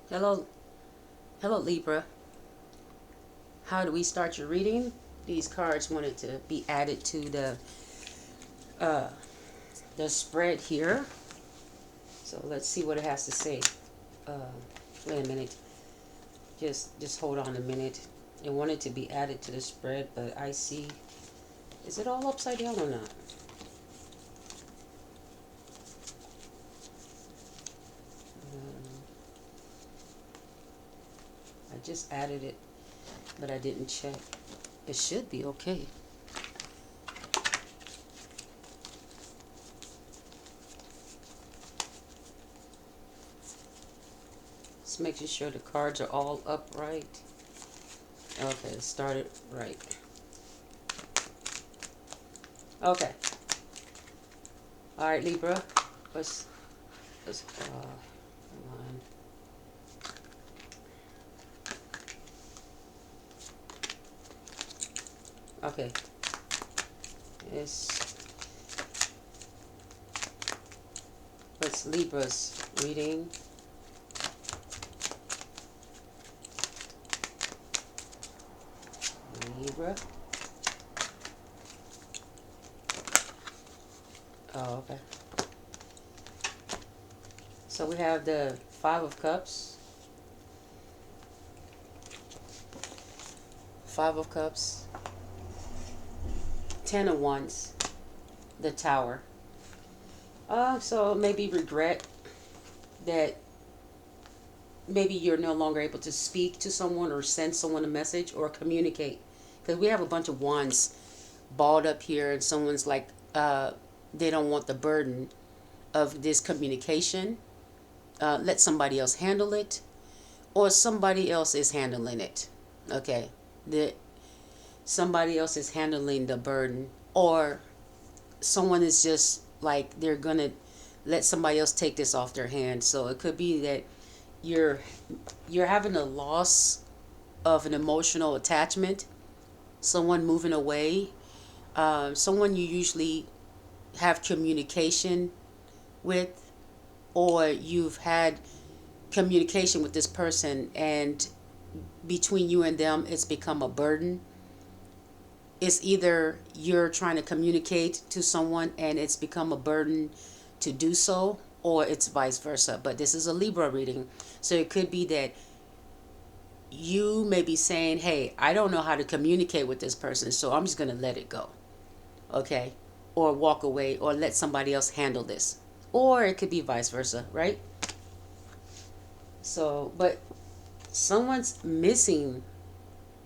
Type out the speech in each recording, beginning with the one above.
Hello, hello Libra. How do we start your reading? These cards wanted to be added to uh, the spread here. So let's see what it has to say. Uh, Wait a minute. Just hold on a minute. It wanted to be added to the spread, but I see. Is it all upside down or not? Um, I just added it, but I didn't check. It should be okay. Just making sure the cards are all upright. Okay, it started right. Okay. All right, Libra. Let's come on. Okay. It's Libra's reading. Libra. Oh, okay. So we have the Five of Cups. Five of Cups. Ten of Wands. The Tower. So maybe regret that maybe you're no longer able to speak to someone or send someone a message or communicate. Because we have a bunch of wands balled up here, and someone's like, they don't want the burden of this communication. Let somebody else handle it, or somebody else is handling it. Okay, the somebody else is handling the burden, or someone is just like they're gonna let somebody else take this off their hands. So it could be that you're you're having a loss of an emotional attachment, someone moving away, someone you usually have communication with, or you've had communication with this person, and between you and them it's become a burden. It's either you're trying to communicate to someone and it's become a burden to do so, or it's vice versa. But this is a Libra reading, so it could be that you may be saying, hey, I don't know how to communicate with this person, so I'm just going to let it go. Okay? Or walk away, or let somebody else handle this. Or it could be vice versa, right? So, but someone's missing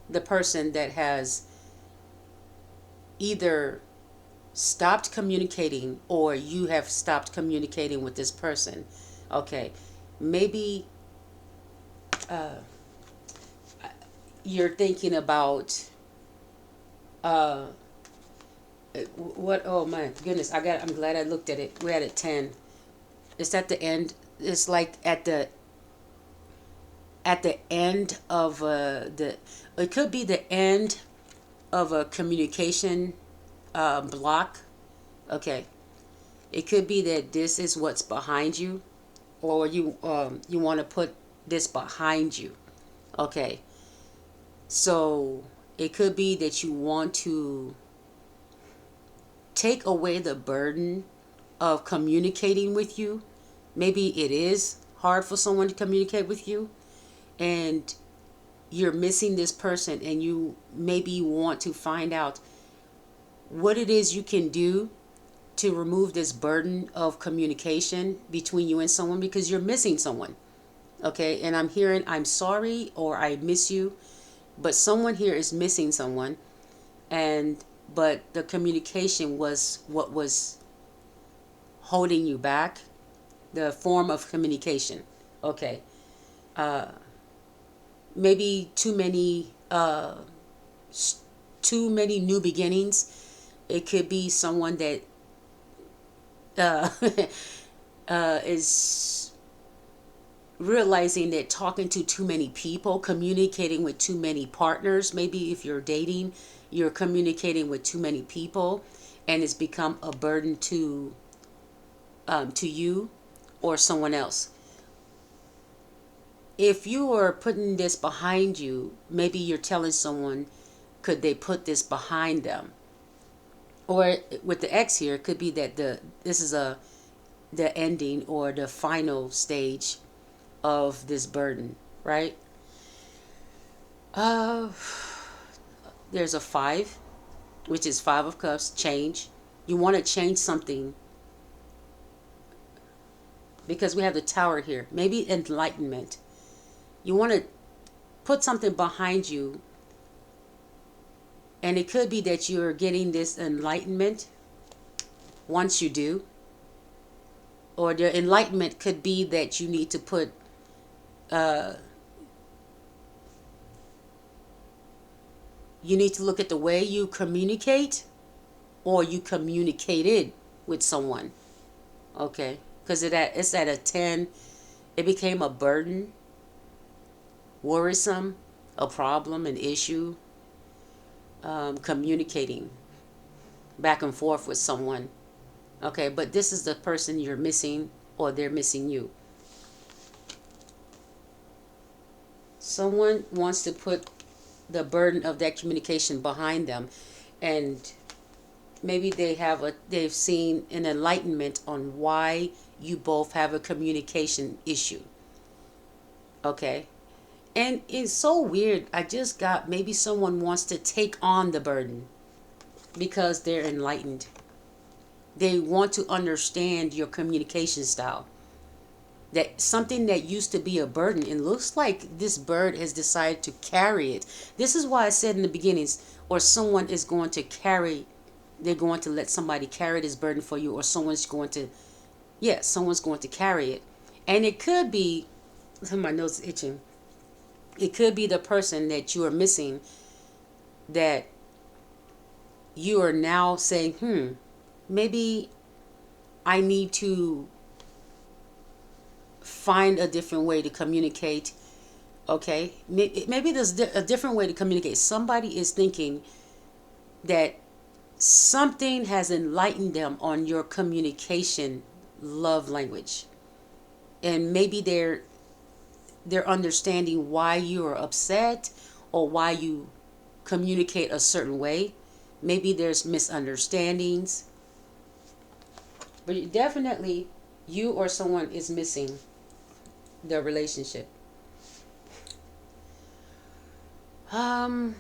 the person that has either stopped communicating, or you have stopped communicating with this person. Okay? Maybe uh, you're thinking about uh, what? Oh my goodness! I'm glad I looked at it. We're at 10. It's at the end. It's like at the end of the. It could be the end of a communication block. Okay, it could be that this is what's behind you, or you want to put this behind you. Okay, so it could be that you want to take away the burden of communicating with you. Maybe it is hard for someone to communicate with you, and you're missing this person, and you maybe want to find out what it is you can do to remove this burden of communication between you and someone, because you're missing someone. Okay, and I'm hearing I'm sorry or I miss you, but someone here is missing someone, and but the communication was what was holding you back, the form of communication. Okay, uh, maybe too many new beginnings. It could be someone that uh, is realizing that talking to too many people, communicating with too many partners. Maybe if you're dating, you're communicating with too many people, and it's become a burden to you or someone else. if you are putting this behind you, maybe you're telling someone, could they put this behind them? Or with the X here, it could be that this is the ending or the final stage of this burden, right? Uh, there's a 5, which is 5 of Cups, change. You want to change something because we have the Tower here. Maybe enlightenment. You want to put something behind you, and it could be that you're getting this enlightenment once you do. Or the enlightenment could be that you need to put you need to look at the way you communicate, or you communicated with someone. Okay, because it's at a 10. It became a burden, worrisome, a problem, an issue. Communicating back and forth with someone. Okay, but this is the person you're missing, or they're missing you. Someone wants to put the burden of that communication behind them, and maybe they've seen an enlightenment on why you both have a communication issue. Okay, and it's so weird. I just got, maybe someone wants to take on the burden because they're enlightened. They want to understand your communication style. That something that used to be a burden, it looks like this bird has decided to carry it. This is why I said in the beginnings, or someone is going to carry, they're going to let somebody carry this burden for you, or someone's going to carry it. And it could be, my nose is itching. It could be the person that you are missing, that you are now saying, maybe I need to find a different way to communicate. Okay, maybe there's a different way to communicate. Somebody is thinking that something has enlightened them on your communication love language, and maybe they're understanding why you are upset, or why you communicate a certain way. Maybe there's misunderstandings, but definitely you or someone is missing the relationship. In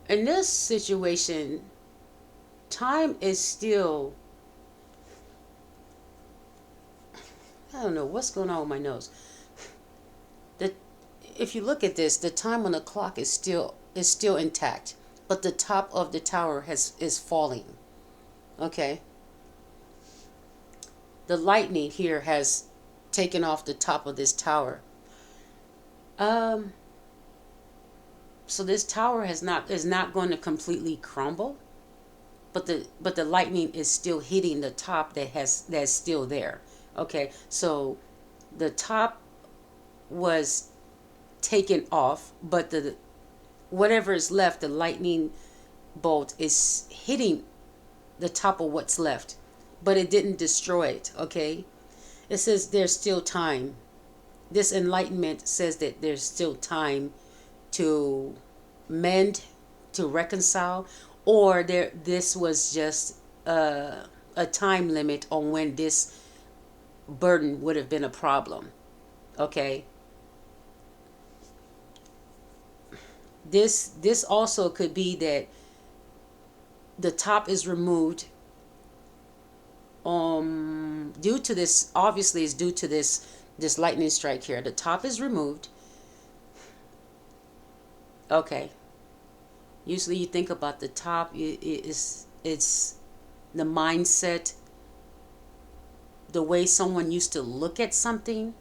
this situation, time is still, I don't know what's going on with my nose. If you look at this, the time on the clock is still intact, but the top of the tower is falling. Okay. The lightning here has taken off the top of this tower. So this tower is not going to completely crumble, but the lightning is still hitting the top that's still there. Okay, so the top was taken off, but the whatever is left, the lightning bolt is hitting the top of what's left, but it didn't destroy it. Okay, it says there's still time. This enlightenment says that there's still time to mend, to reconcile, or this was just a time limit on when this burden would have been a problem. Okay, this also could be that the top is removed due to this, obviously is due to this lightning strike here. The top is removed. Okay, usually you think about the top, it's the mindset, the way someone used to look at something.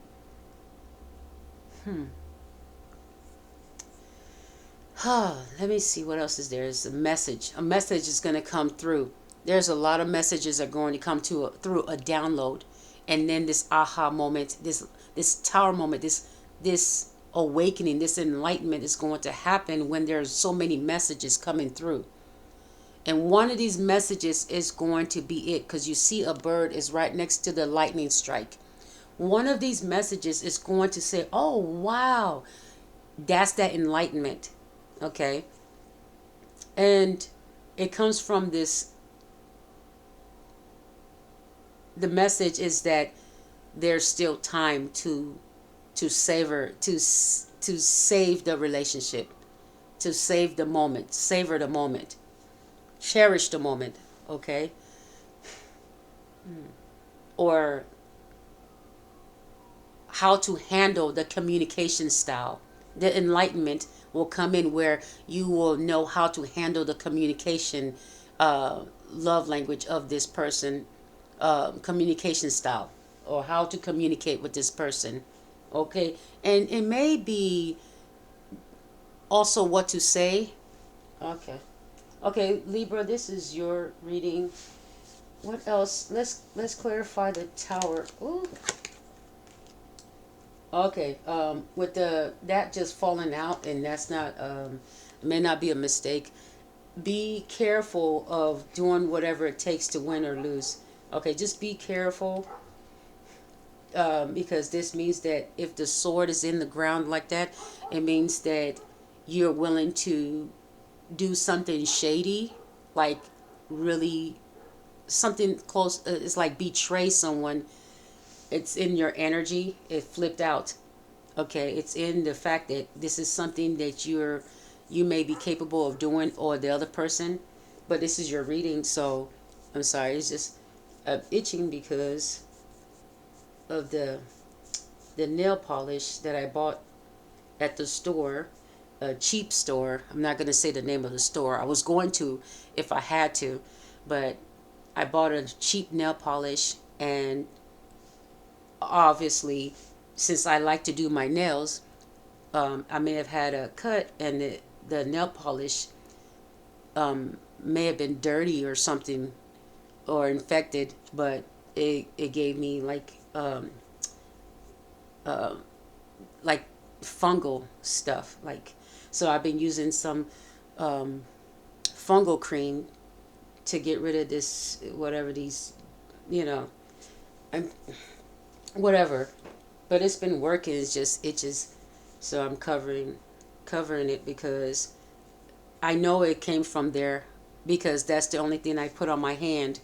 Let me see what else is there. There's a message. A message is going to come through. There's a lot of messages that are going to come through a download, and then this aha moment, this tower moment, this awakening, this enlightenment is going to happen when there's so many messages coming through. And one of these messages is going to be it, because you see a bird is right next to the lightning strike. One of these messages is going to say, oh, wow, that's that enlightenment. Okay. And it comes from this. The message is that there's still time to savor, to save the relationship, to save the moment, savor the moment, cherish the moment. Okay. Or how to handle the communication style. The enlightenment will come in where you will know how to handle the communication, love language of this person, communication style, or how to communicate with this person. Okay. And it may be also what to say. Okay. Okay, Libra, this is your reading. What else? Let's clarify the tower. Ooh. Okay, with the that just falling out, and that's not may not be a mistake. Be careful of doing whatever it takes to win or lose. Okay, just be careful, because this means that if the sword is in the ground like that, it means that you're willing to do something shady, like really something close. It's like betray someone. It's in your energy. It flipped out. Okay, it's in the fact that this is something that you may be capable of doing, or the other person, but this is your reading. So I'm sorry, it's just itching because of the nail polish that I bought at the store, a cheap store. I'm not going to say the name of the store. I was going to if I had to, but I bought a cheap nail polish, and obviously, since I like to do my nails, I may have had a cut, and the nail polish may have been dirty or something, or infected, but it gave me uh, like fungal stuff. Like, so I've been using some fungal cream to get rid of this, whatever these, you know, I'm, whatever. But it's been working. It's just itches, so I'm covering it because I know it came from there, because that's the only thing I put on my hand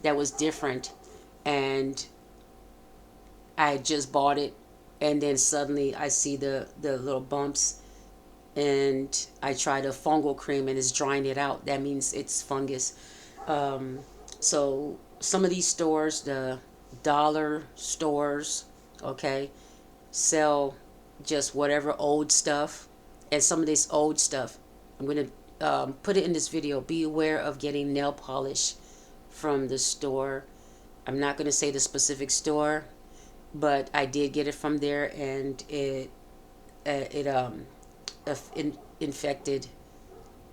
that was different, and I just bought it, and then suddenly I see the little bumps, and I try the fungal cream and it's drying it out. That means it's fungus. Um, so some of these stores, the dollar stores, okay, sell just whatever old stuff, and some of this old stuff, I'm going to put it in this video. Be aware of getting nail polish from the store. I'm not going to say the specific store, but I did get it from there, and it infected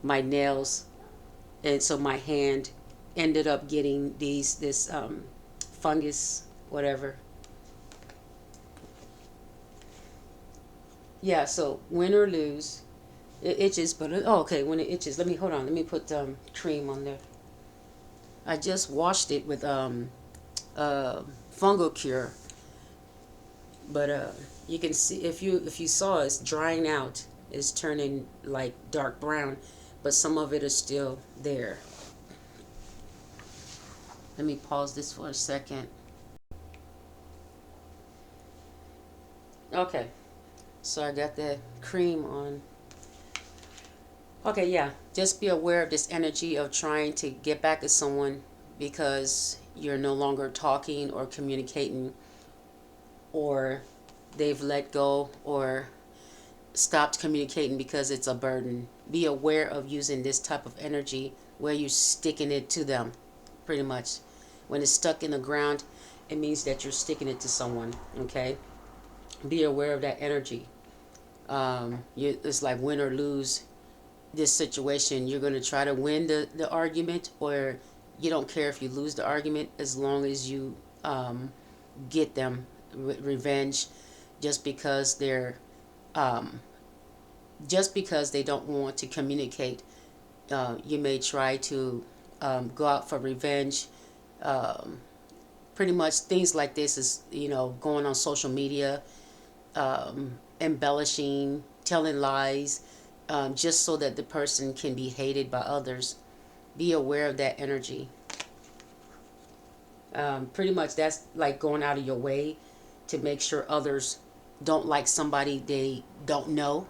my nails, and so my hand ended up getting this fungus, whatever. Yeah, so win or lose, it itches, but oh, okay, when it itches, let me put cream on there. I just washed it with fungal cure, but you can see, if you saw, it's drying out, it's turning like dark brown, but some of it is still there. Let me pause this for a second. Okay, so I got the cream on. Okay, yeah, just be aware of this energy of trying to get back at someone because you're no longer talking or communicating, or they've let go or stopped communicating because it's a burden. Be aware of using this type of energy where you're sticking it to them, pretty much. When it's stuck in the ground, it means that you're sticking it to someone, okay? Be aware of that energy. It's like win or lose this situation. You're going to try to win the argument, or you don't care if you lose the argument, as long as you get them revenge, just because they're just because they don't want to communicate, You may try to go out for revenge. Um, Pretty much things like this is, going on social media, embellishing, telling lies, just so that the person can be hated by others. Be aware of that energy. Pretty much that's like going out of your way to make sure others don't like somebody they don't know,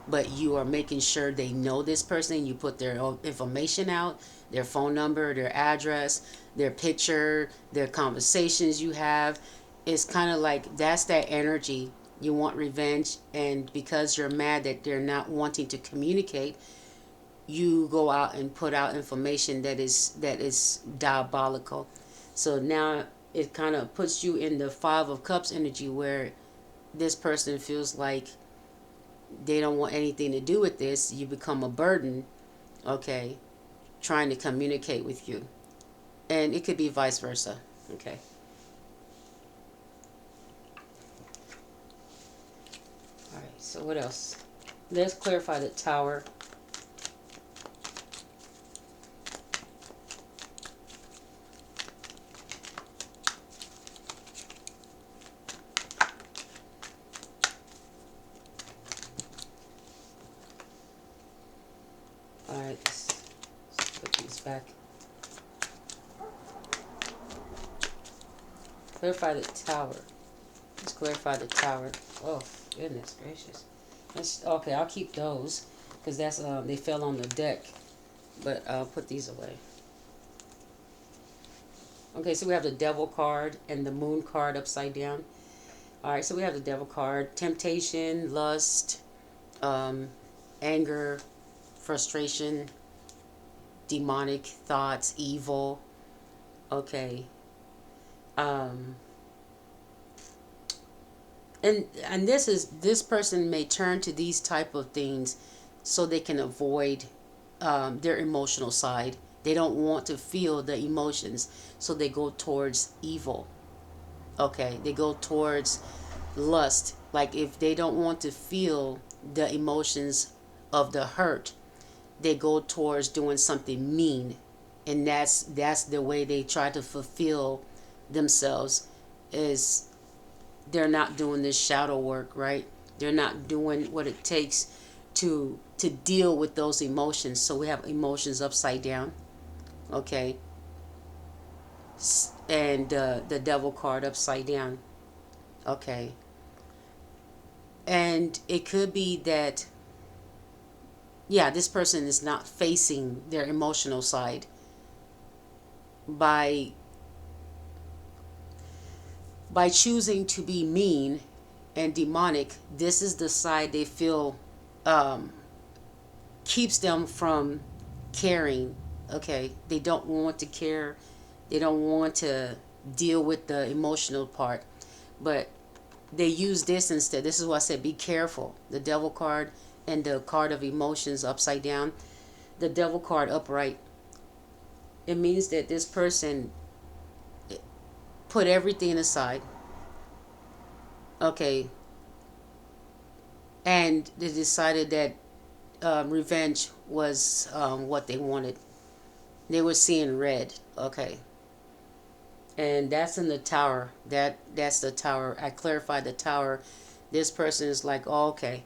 but you are making sure they know this person. You put their information out, their phone number, their address, their picture, their conversations you have. It's kind of like that's that energy. You want revenge, and because you're mad that they're not wanting to communicate, you go out and put out information that is diabolical. So now it kind of puts you in the Five of Cups energy, where this person feels like they don't want anything to do with this. You become a burden, okay, trying to communicate with you. And it could be vice versa, okay. All right, so what else? Let's clarify the Tower. All right, let's put these back. Clarify the Tower. Let's clarify the Tower. Oh, goodness gracious. Okay, I'll keep those because that's they fell on the deck, but I'll put these away. Okay, so we have the Devil card and the Moon card upside down. All right, so we have the Devil card: temptation, lust, anger, frustration, demonic thoughts, evil. Okay. Um, and this person may turn to these type of things so they can avoid their emotional side. They don't want to feel the emotions, so they go towards evil. Okay, they go towards lust. Like if they don't want to feel the emotions of the hurt, they go towards doing something mean, and that's the way they try to fulfill themselves. Is they're not doing this shadow work, right? They're not doing what it takes to deal with those emotions. So we have emotions upside down, okay, and the Devil card upside down, okay. And it could be that, yeah, this person is not facing their emotional side by choosing to be mean and demonic. This is the side they feel um, keeps them from caring. Okay, they don't want to care. They don't want to deal with the emotional part, but they use this instead. This is why I said be careful. The Devil card and the card of emotions upside down. The Devil card upright. It means that this person put everything aside, okay, and they decided that revenge was what they wanted. They were seeing red, okay, and that's in the Tower. That's the Tower. I clarified the Tower. This person is like, oh, okay,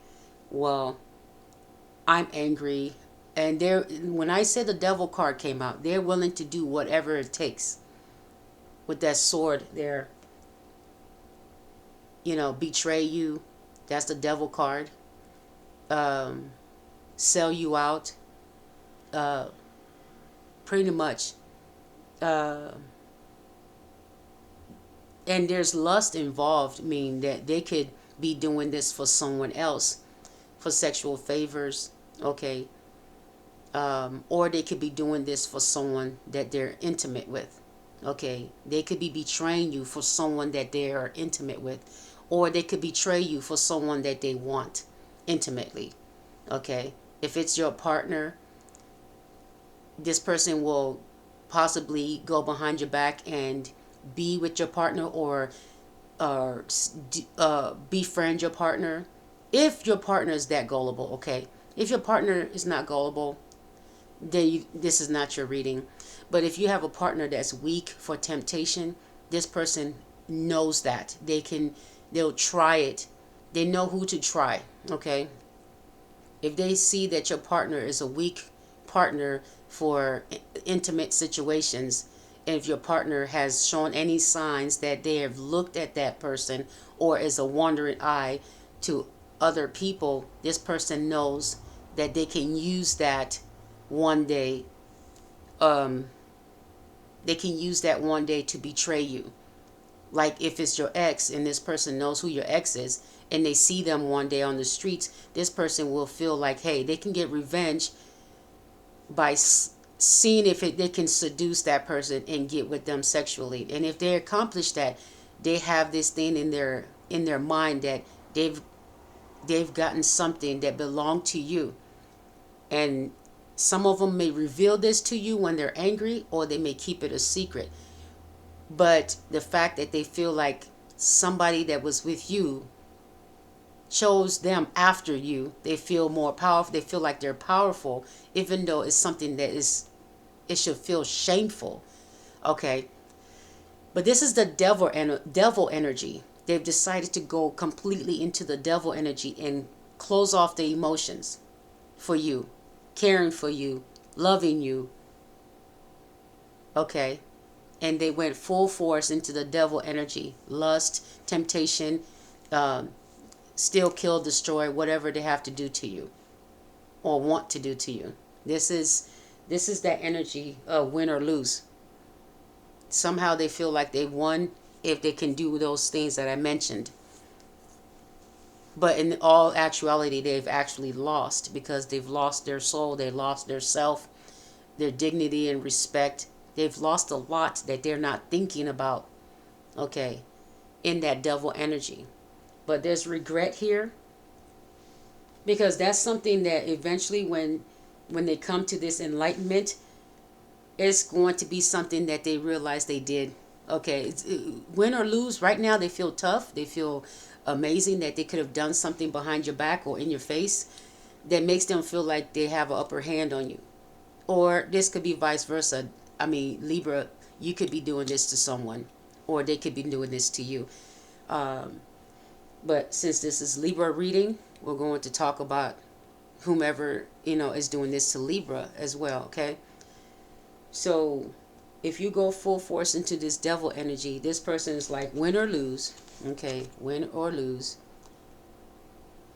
well, I'm angry, and they're when I said the Devil card came out, they're willing to do whatever it takes with that sword there. Betray you. That's the Devil card. Um, Sell you out. Uh, Pretty much. Uh, and there's lust involved, meaning that they could be doing this for someone else, for sexual favors, okay? Or they could be doing this for someone that they're intimate with, okay? They could be betraying you for someone that they are intimate with, or they could betray you for someone that they want intimately, okay? If it's your partner, this person will possibly go behind your back and be with your partner, or befriend your partner, if your partner is that gullible, okay? If your partner is not gullible, this is not your reading. But if you have a partner that's weak for temptation, this person knows that. They'll try it. They know who to try, okay? If they see that your partner is a weak partner for intimate situations, and if your partner has shown any signs that they have looked at that person or is a wandering eye to other people, this person knows that they can use that one day. Um, they can use that one day to betray you. Like if it's your ex and this person knows who your ex is and they see them one day on the streets, this person will feel like, hey, they can get revenge by seeing if they can seduce that person and get with them sexually. And if they accomplish that, they have this thing in their mind that they've gotten something that belonged to you. And some of them may reveal this to you when they're angry, or they may keep it a secret. But the fact that they feel like somebody that was with you chose them after you, they feel more powerful. They feel like they're powerful, even though it's something that it should feel shameful. Okay. But this is the devil energy. They've decided to go completely into the devil energy and close off the emotions for you, caring for you, loving you. Okay. And they went full force into the devil energy, lust, temptation, steal, kill, destroy, whatever they have to do to you or want to do to you. This is that energy of win or lose. Somehow they feel like they won if they can do those things that I mentioned. But in all actuality, they've actually lost, because they've lost their soul, they lost their self, their dignity and respect. They've lost a lot that they're not thinking about, okay, in that devil energy. But there's regret here, because that's something that eventually when they come to this enlightenment, it's going to be something that they realize they did. Okay, win or lose, right now they feel tough. They feel amazing that they could have done something behind your back or in your face that makes them feel like they have an upper hand on you. Or this could be vice versa. I mean, Libra, you could be doing this to someone, or they could be doing this to you. But since this is Libra reading, we're going to talk about whomever, is doing this to Libra as well, okay? So if you go full force into this devil energy, this person is like win or lose, okay? Win or lose.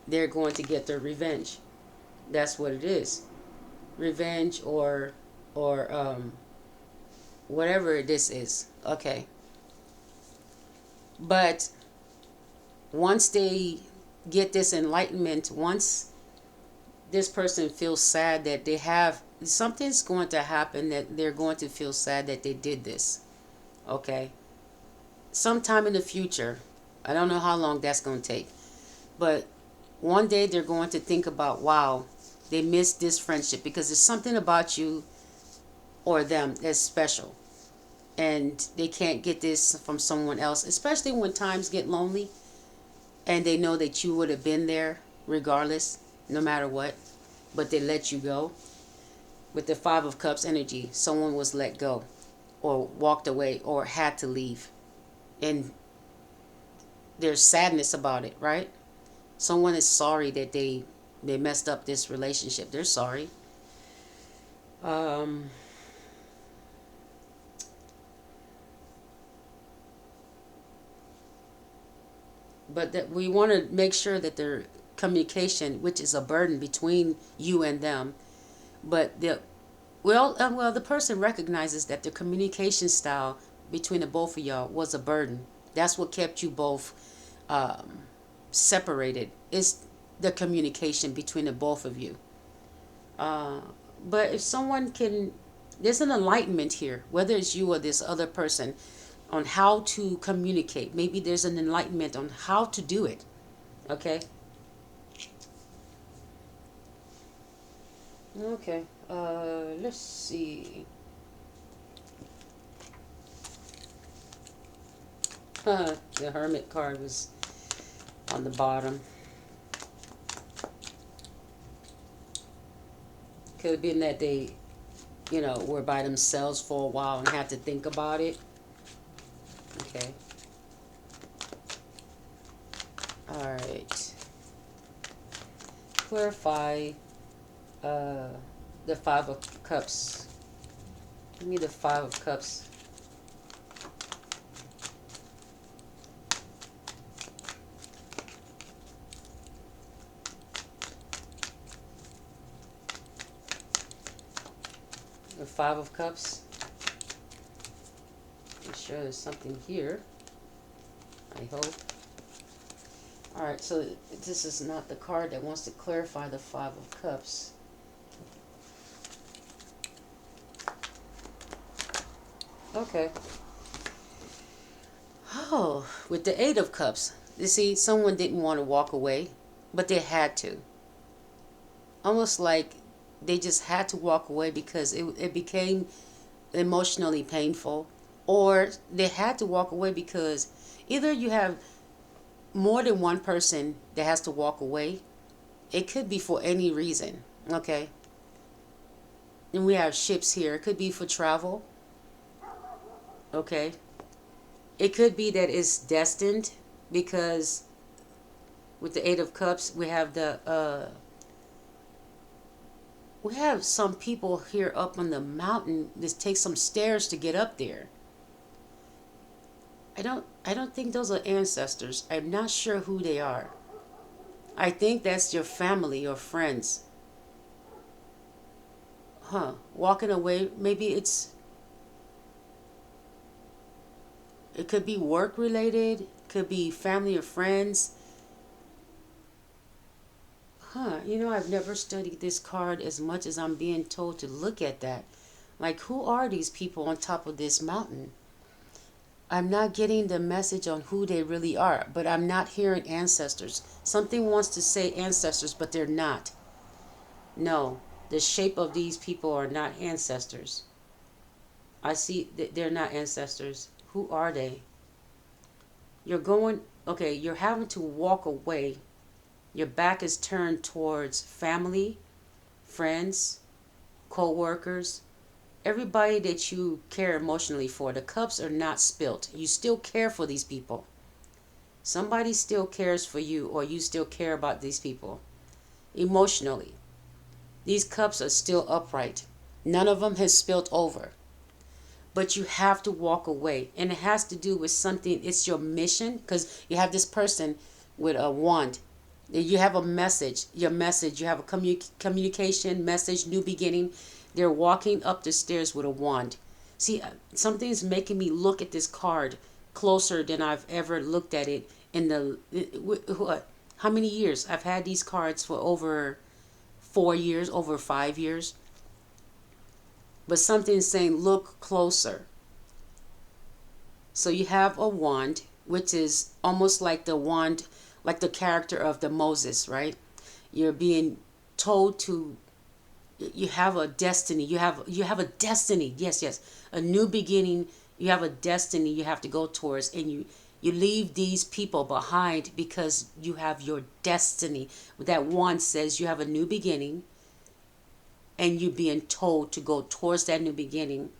They're going to get their revenge. That's what it is. Revenge or whatever this is, okay? But once they get this enlightenment, once this person feels sad that they have, something's going to happen that they're going to feel sad that they did this, okay? Sometime in the future, I don't know how long that's going to take, but one day they're going to think about, wow, they missed this friendship, because there's something about you or them that's special, and they can't get this from someone else, especially when times get lonely and they know that you would have been there regardless, no matter what, but they let you go. With the Five of Cups energy, someone was let go or walked away or had to leave, and there's sadness about it, right? Someone is sorry that they messed up this relationship. They're sorry. But that we want to make sure that their communication, which is a burden between you and them, but the person recognizes that the communication style between the both of y'all was a burden. That's what kept you both separated. It's the communication between the both of you. But if someone can, there's an enlightenment here, whether it's you or this other person, on how to communicate. Maybe there's an enlightenment on how to do it. Okay? Okay. Let's see. The Hermit card was on the bottom. Could have been that they were by themselves for a while and had to think about it. Okay. All right. Clarify the Five of Cups. Give me the Five of Cups. The Five of Cups. I'm sure there's something here. I hope. Alright, so this is not the card that wants to clarify the Five of Cups. Okay. Oh, with the Eight of Cups. You see, someone didn't want to walk away, but they had to. Almost like they just had to walk away because it became emotionally painful, or they had to walk away because either you have more than one person that has to walk away. It could be for any reason. Okay. And we have ships here. It could be for travel. Okay. It could be that it's destined because with the Eight of Cups, we have we have some people here up on the mountain. This takes some stairs to get up there. I don't think those are ancestors. I'm not sure who they are. I think that's your family or friends. Walking away, maybe it could be work related, could be family or friends. I've never studied this card as much as I'm being told to look at that. Like, who are these people on top of this mountain? I'm not getting the message on who they really are, but I'm not hearing ancestors. Something wants to say ancestors, but they're not. No, the shape of these people are not ancestors. I see that they're not ancestors. Who are they? You're having to walk away. Your back is turned towards family, friends, co-workers, everybody that you care emotionally for. The cups are not spilt. You still care for these people. Somebody still cares for you, or you still care about these people emotionally. These cups are still upright. None of them has spilt over. But you have to walk away. And it has to do with something. It's your mission. Because you have this person with a wand. You have a message. Your message. You have a communication message. New beginning. They're walking up the stairs with a wand. See, something's making me look at this card closer than I've ever looked at it in how many years? I've had these cards for over 4 years, over 5 years. But something's saying, look closer. So you have a wand, which is almost like the wand, like the character of the Moses, right? You're being told to, you have a destiny. You have a destiny. Yes, yes. A new beginning. You have a destiny you have to go towards, and you leave these people behind because you have your destiny. That wand says you have a new beginning. And you're being told to go towards that new beginning.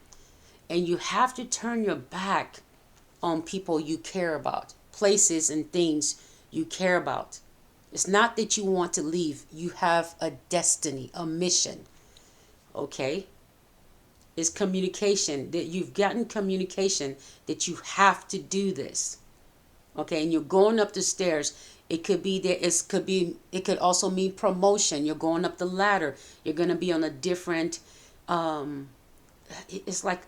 And you have to turn your back on people you care about, places and things you care about. It's not that you want to leave. You have a destiny, a mission. Okay? It's communication, that you've gotten communication that you have to do this. Okay? And you're going up the stairs. It could be that it could also mean promotion. You're going up the ladder. You're going to be on a different, it's like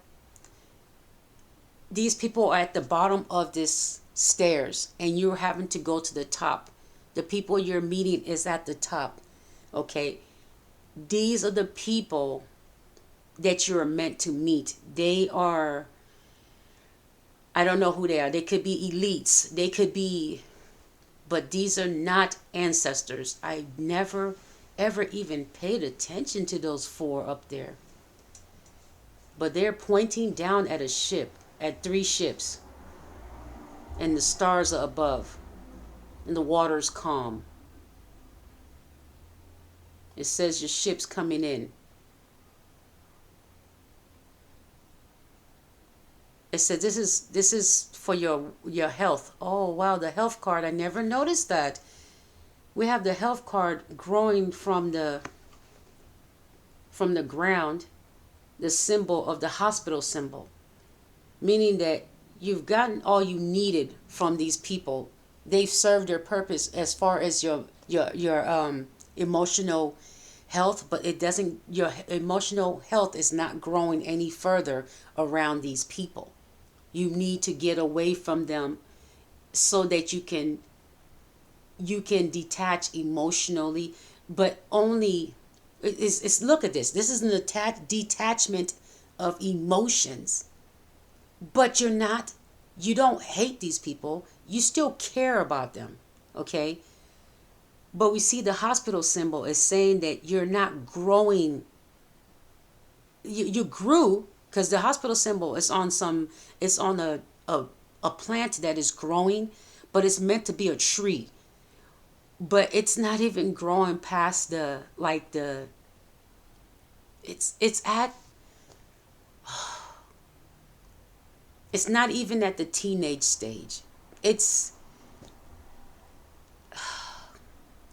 these people are at the bottom of this stairs and you're having to go to the top. The people you're meeting is at the top. Okay. These are the people that you're meant to meet. They are, I don't know who they are. They could be elites. They could be, but these are not ancestors. I never, ever even paid attention to those four up there. But they're pointing down at a ship, at 3 ships. And the stars are above. And the water's calm. It says your ship's coming in. It said this is for your health. Oh wow, the health card. I never noticed that. We have the health card growing from the ground, the symbol of the hospital symbol, meaning that you've gotten all you needed from these people. They've served their purpose as far as your emotional health, but it doesn't. Your emotional health is not growing any further around these people. You need to get away from them so that you can detach emotionally, but only it's look at this. This is an detachment of emotions, but you don't hate these people. You still care about them, okay? But we see the hospital symbol is saying that you're not growing. You grew because the hospital symbol is on a plant that is growing, but it's meant to be a tree. But it's not even growing past it's at it's not even at the teenage stage. It's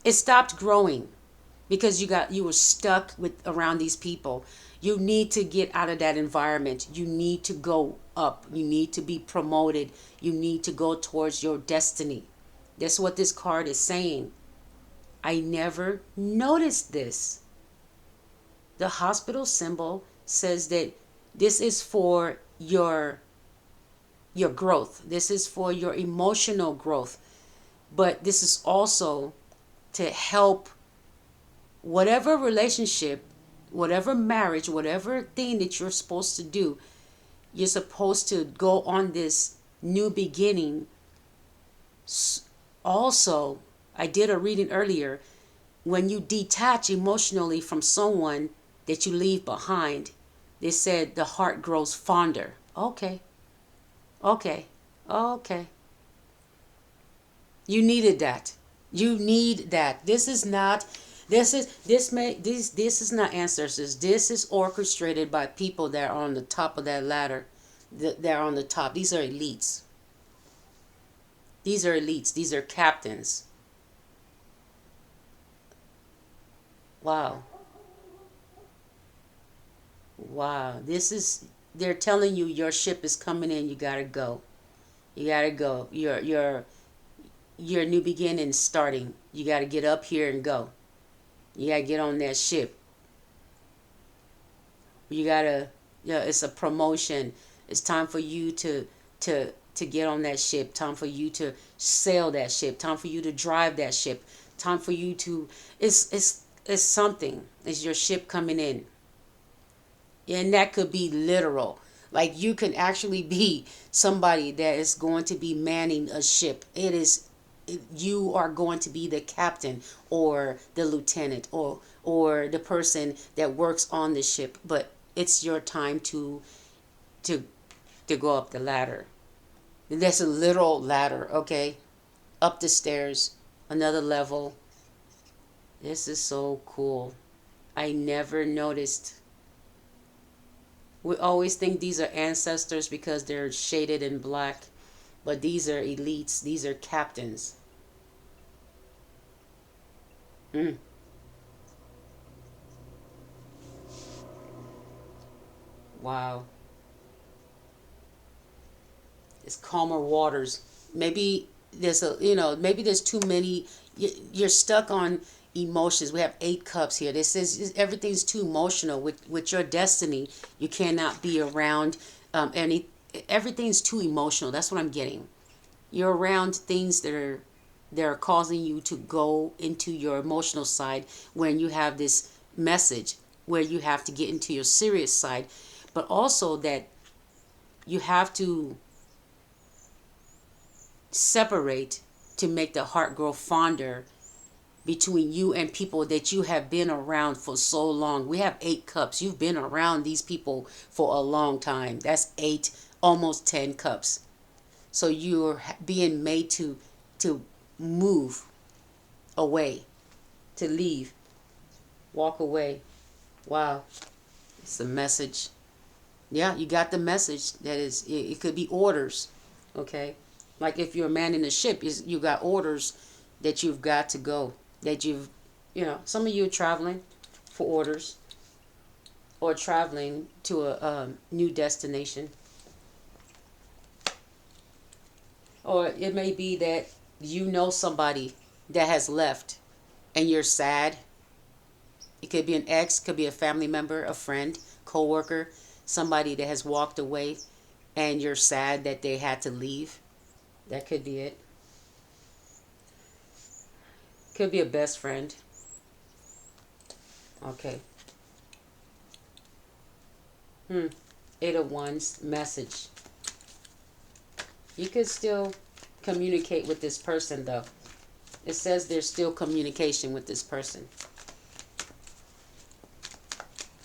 it stopped growing because you were stuck with around these people. You need to get out of that environment. You need to go up. You need to be promoted. You need to go towards your destiny. That's what this card is saying. I never noticed this. The hospital symbol says that this is for your growth. This is for your emotional growth. But this is also to help whatever relationship, whatever marriage, whatever thing that you're supposed to do. You're supposed to go on this new beginning. Also, I did a reading earlier. When you detach emotionally from someone that you leave behind, they said the heart grows fonder. Okay, okay, okay. You needed that. You need that. This is not ancestors. This is orchestrated by people that are on the top of that ladder. They're on the top. These are elites. These are elites. These are captains. Wow. Wow. They're telling you your ship is coming in. You gotta go. You gotta go. Your new beginning is starting. You gotta get up here and go. You gotta get on that ship. You gotta, it's a promotion. It's time for you to get on that ship. Time for you to sail that ship. Time for you to drive that ship. Time for you to, it's something. It's your ship coming in. And that could be literal. Like you can actually be somebody that is going to be manning a ship. You are going to be the captain or the lieutenant or the person that works on the ship, but it's your time to to go up the ladder. That's a literal ladder, okay? Up the stairs, another level. This is so cool. I never noticed. We always think these are ancestors because they're shaded in black, but these are elites. These are captains. Mm, wow. It's calmer waters. Maybe maybe there's too many. You're stuck on emotions. We have 8 cups here. This is everything's too emotional with your destiny. You cannot be around any. Everything's too emotional. That's what I'm getting. You're around things that are causing you to go into your emotional side when you have this message where you have to get into your serious side, but also that you have to separate to make the heart grow fonder between you and people that you have been around for so long. We have 8 cups. You've been around these people for a long time. That's 8, almost 10 cups. So you're being made to move away, to leave, walk away. Wow. It's a message. Yeah, you got the message. That is, it could be orders. Okay. Like if you're a man in a ship, you got orders that you've got to go. That some of you are traveling for orders or traveling to a new destination. Or it may be that you know somebody that has left and you're sad. It could be an ex, could be a family member, a friend, coworker, somebody that has walked away and you're sad that they had to leave. That could be it. Could be a best friend. Okay. Eight of Wands message. You could still communicate with this person though. It says there's still communication with this person.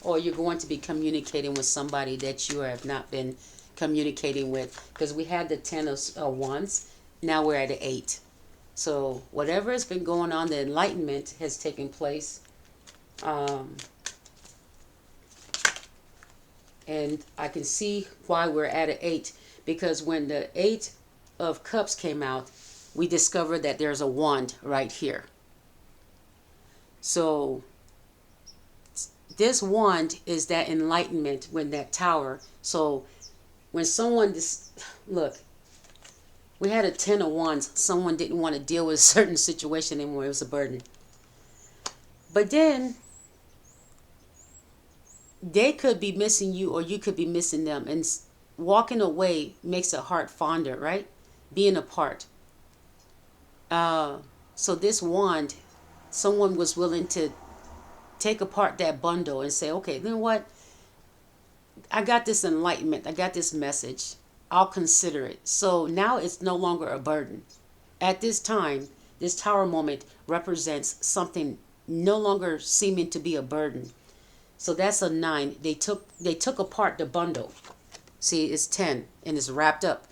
Or you're going to be communicating with somebody that you have not been communicating with. Because we had the 10 of Wands. Now we're at the 8. So whatever has been going on, the enlightenment has taken place. And I can see why we're at an 8. Because when the 8 of Cups came out, we discovered that there's a wand right here. So this wand is that enlightenment when that tower. So when someone, look, we had a 10 of Wands. Someone didn't want to deal with a certain situation anymore. It was a burden. But then they could be missing you or you could be missing them. And walking away makes a heart fonder, right? Being apart. So this wand, someone was willing to take apart that bundle and say, okay, you know what? I got this enlightenment. I got this message. I'll consider it. So now it's no longer a burden. At this time, this tower moment represents something no longer seeming to be a burden. So that's a 9. They took apart the bundle. See, it's 10 and it's wrapped up.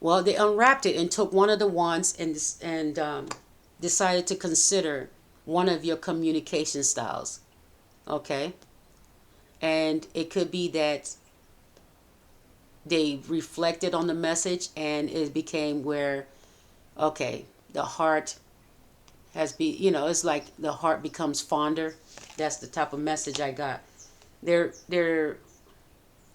Well, they unwrapped it and took one of the wands and decided to consider one of your communication styles. Okay? And it could be that they reflected on the message and it became where, okay, the heart it's like the heart becomes fonder. That's the type of message I got. They're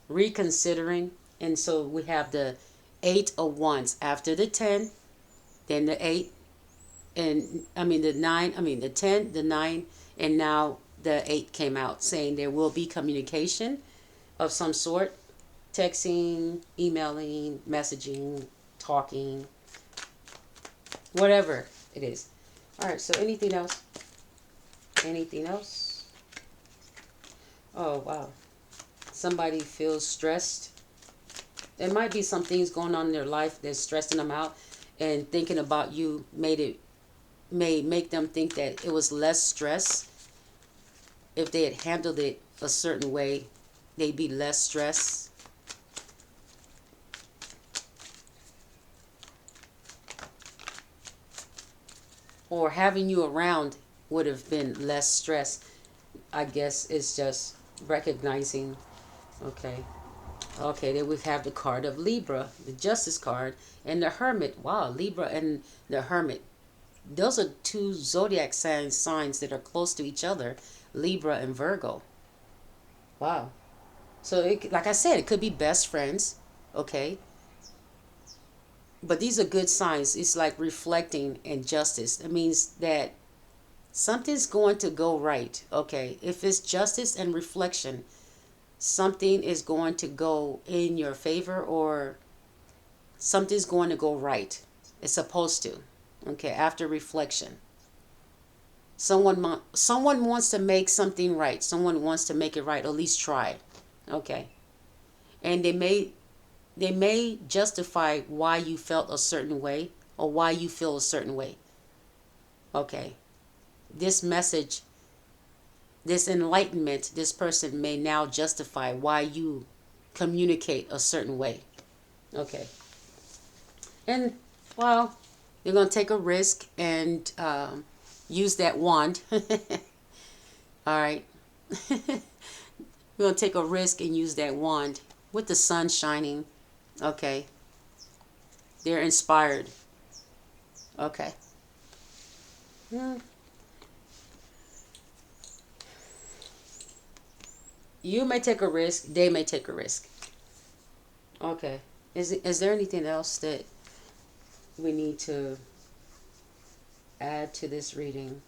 reconsidering, and so we have the 8 of Wands after the 10, then the 8, and the 9, the 10, the 9, and now the 8 came out saying there will be communication of some sort, texting, emailing, messaging, talking, whatever it is. All right, so anything else? Anything else? Oh, wow. Somebody feels stressed. There might be some things going on in their life that's stressing them out, and thinking about you may make them think that it was less stress. If they had handled it a certain way, they'd be less stressed. Or having you around would have been less stress. I guess it's just recognizing. Okay. Okay, then we have the card of Libra, the Justice card, and the Hermit. Wow, Libra and the Hermit. Those are two zodiac signs that are close to each other, Libra and Virgo. Wow. So, like I said, it could be best friends. Okay. But these are good signs. It's like reflecting and justice. It means that something's going to go right. Okay. If it's justice and reflection, something is going to go in your favor, or something's going to go right. It's supposed to. Okay. After reflection. Someone wants to make something right. Someone wants to make it right. Or at least try. Okay. And they may justify why you felt a certain way or why you feel a certain way. Okay. This message, this enlightenment, this person may now justify why you communicate a certain way. Okay. And, well, you're going to take a risk and use that wand. All right. We're going to take a risk and use that wand with the sun shining. Okay. They're inspired. Okay. Hmm. You may take a risk. They may take a risk. Okay. Is there anything else that we need to add to this reading?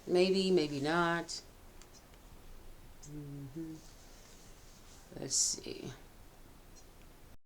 Maybe, maybe not. Let's see.